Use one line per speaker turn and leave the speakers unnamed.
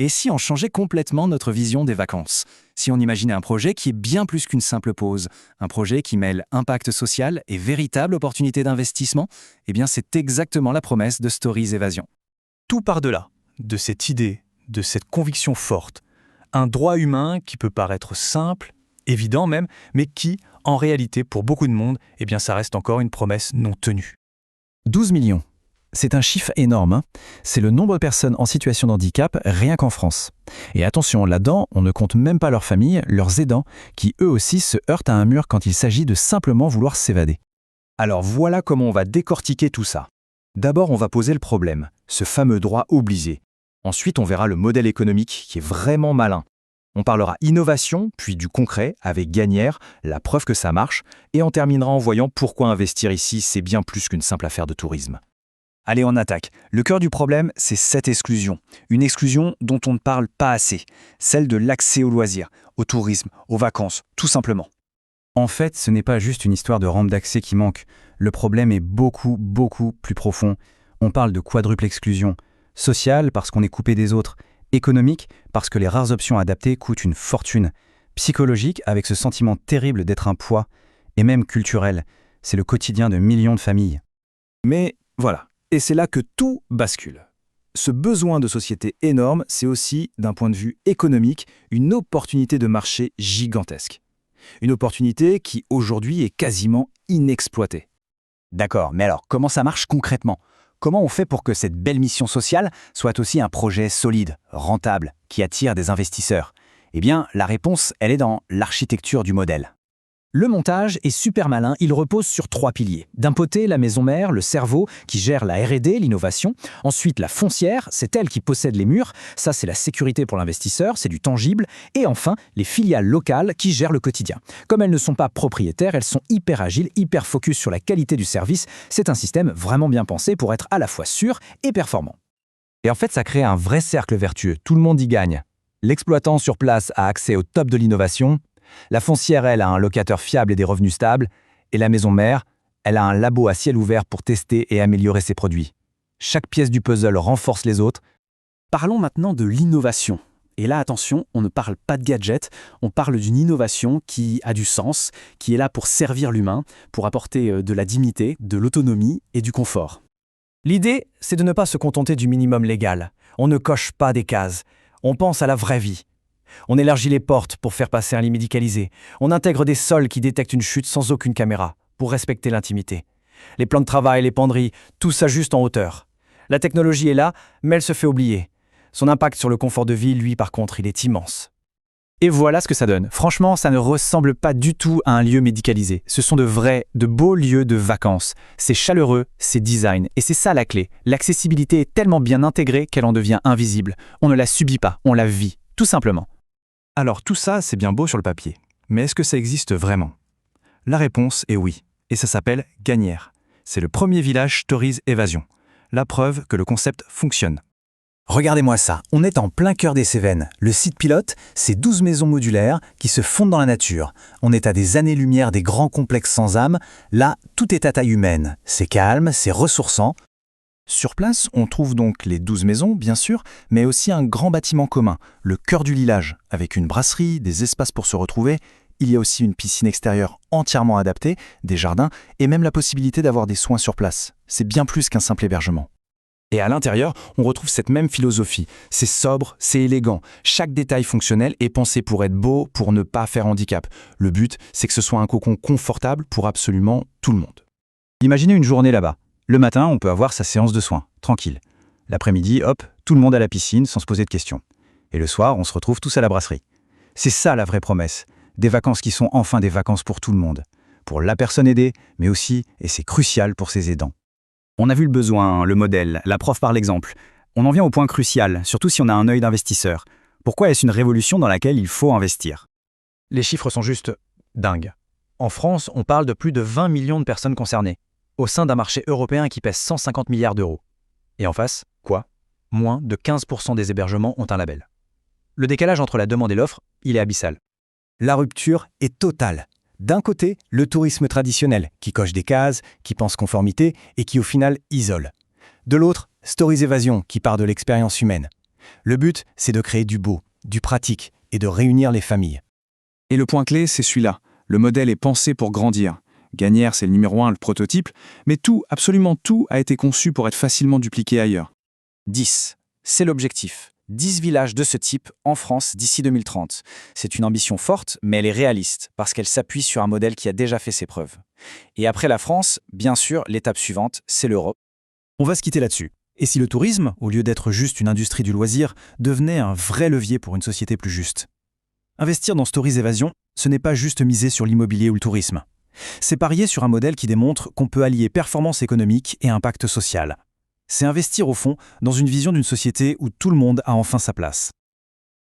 Et si on changeait complètement notre vision des vacances? Si on imaginait un projet qui est bien plus qu'une simple pause, un projet qui mêle impact social et véritable opportunité d'investissement, eh bien c'est exactement la promesse de Stories Évasion.
Tout part de là, de cette idée, de cette conviction forte. Un droit humain qui peut paraître simple, évident même, mais qui, en réalité, pour beaucoup de monde, eh bien ça reste encore une promesse non tenue.
12 millions. C'est un chiffre énorme, hein. C'est le nombre de personnes en situation de handicap rien qu'en France. Et attention, là-dedans, on ne compte même pas leurs familles, leurs aidants, qui eux aussi se heurtent à un mur quand il s'agit de simplement vouloir s'évader.
Alors voilà comment on va décortiquer tout ça. D'abord, on va poser le problème, ce fameux droit obligé. Ensuite, on verra le modèle économique qui est vraiment malin. On parlera innovation, puis du concret, avec Gagnère, la preuve que ça marche, et on terminera en voyant pourquoi investir ici, c'est bien plus qu'une simple affaire de tourisme.
Allez, on attaque. Le cœur du problème, c'est cette exclusion. Une exclusion dont on ne parle pas assez. Celle de l'accès aux loisirs, au tourisme, aux vacances, tout simplement.
En fait, ce n'est pas juste une histoire de rampe d'accès qui manque. Le problème est beaucoup plus profond. On parle de quadruple exclusion. Sociale, parce qu'on est coupé des autres. Économique, parce que les rares options adaptées coûtent une fortune. Psychologique, avec ce sentiment terrible d'être un poids. Et même culturel. C'est le quotidien de millions de familles.
Mais voilà. Et c'est là que tout bascule. Ce besoin de société énorme, c'est aussi, d'un point de vue économique, une opportunité de marché gigantesque. Une opportunité qui, aujourd'hui, est quasiment inexploitée.
D'accord, mais alors, comment ça marche concrètement? Comment on fait pour que cette belle mission sociale soit aussi un projet solide, rentable, qui attire des investisseurs? Eh bien, la réponse, elle est dans l'architecture du modèle.
Le montage est super malin, il repose sur 3 piliers. D'un côté, la maison mère, le cerveau, qui gère la R&D, l'innovation. Ensuite, la foncière, c'est elle qui possède les murs. Ça, c'est la sécurité pour l'investisseur, c'est du tangible. Et enfin, les filiales locales qui gèrent le quotidien. Comme elles ne sont pas propriétaires, elles sont hyper agiles, hyper focus sur la qualité du service. C'est un système vraiment bien pensé pour être à la fois sûr et performant.
Et en fait, ça crée un vrai cercle vertueux. Tout le monde y gagne. L'exploitant sur place a accès au top de l'innovation. La foncière, elle, a un locataire fiable et des revenus stables. Et la maison mère, elle a un labo à ciel ouvert pour tester et améliorer ses produits. Chaque pièce du puzzle renforce les autres.
Parlons maintenant de l'innovation. Et là, attention, on ne parle pas de gadgets, on parle d'une innovation qui a du sens, qui est là pour servir l'humain, pour apporter de la dignité, de l'autonomie et du confort.
L'idée, c'est de ne pas se contenter du minimum légal. On ne coche pas des cases. On pense à la vraie vie. On élargit les portes pour faire passer un lit médicalisé. On intègre des sols qui détectent une chute sans aucune caméra, pour respecter l'intimité. Les plans de travail, les penderies, tout s'ajuste en hauteur. La technologie est là, mais elle se fait oublier. Son impact sur le confort de vie, lui, par contre, il est immense.
Et voilà ce que ça donne. Franchement, ça ne ressemble pas du tout à un lieu médicalisé. Ce sont de beaux lieux de vacances. C'est chaleureux, c'est design. Et c'est ça la clé. L'accessibilité est tellement bien intégrée qu'elle en devient invisible. On ne la subit pas, on la vit, tout simplement.
Alors tout ça, c'est bien beau sur le papier. Mais est-ce que ça existe vraiment? La réponse est oui. Et ça s'appelle Gagnère. C'est le premier village Stories Évasion. La preuve que le concept fonctionne.
Regardez-moi ça, on est en plein cœur des Cévennes. Le site pilote, c'est 12 maisons modulaires qui se fondent dans la nature. On est à des années-lumière des grands complexes sans âme. Là, tout est à taille humaine. C'est calme, c'est ressourçant.
Sur place, on trouve donc les 12 maisons, bien sûr, mais aussi un grand bâtiment commun, le cœur du village, avec une brasserie, des espaces pour se retrouver. Il y a aussi une piscine extérieure entièrement adaptée, des jardins, et même la possibilité d'avoir des soins sur place. C'est bien plus qu'un simple hébergement. Et à l'intérieur, on retrouve cette même philosophie. C'est sobre, c'est élégant. Chaque détail fonctionnel est pensé pour être beau, pour ne pas faire handicap. Le but, c'est que ce soit un cocon confortable pour absolument tout le monde.
Imaginez une journée là-bas. Le matin, on peut avoir sa séance de soins, tranquille. L'après-midi, hop, tout le monde à la piscine sans se poser de questions. Et le soir, on se retrouve tous à la brasserie. C'est ça la vraie promesse. Des vacances qui sont enfin des vacances pour tout le monde. Pour la personne aidée, mais aussi, et c'est crucial, pour ses aidants.
On a vu le besoin, le modèle, la preuve par l'exemple. On en vient au point crucial, surtout si on a un œil d'investisseur. Pourquoi est-ce une révolution dans laquelle il faut investir?
Les chiffres sont juste dingues. En France, on parle de plus de 20 millions de personnes concernées, au sein d'un marché européen qui pèse 150 milliards d'euros. Et en face, quoi? Moins de 15% des hébergements ont un label. Le décalage entre la demande et l'offre, il est abyssal.
La rupture est totale. D'un côté, le tourisme traditionnel, qui coche des cases, qui pense conformité et qui au final isole. De l'autre, Stories Évasion, qui part de l'expérience humaine.
Le but, c'est de créer du beau, du pratique et de réunir les familles.
Et le point clé, c'est celui-là. Le modèle est pensé pour grandir. Gagnère, c'est le numéro 1, le prototype, mais tout, absolument tout, a été conçu pour être facilement dupliqué ailleurs.
10. C'est l'objectif. 10 villages de ce type en France d'ici 2030. C'est une ambition forte, mais elle est réaliste, parce qu'elle s'appuie sur un modèle qui a déjà fait ses preuves. Et après la France, bien sûr, l'étape suivante, c'est l'Europe.
On va se quitter là-dessus. Et si le tourisme, au lieu d'être juste une industrie du loisir, devenait un vrai levier pour une société plus juste? Investir dans Stories Évasion, ce n'est pas juste miser sur l'immobilier ou le tourisme. C'est parier sur un modèle qui démontre qu'on peut allier performance économique et impact social. C'est investir au fond dans une vision d'une société où tout le monde a enfin sa place.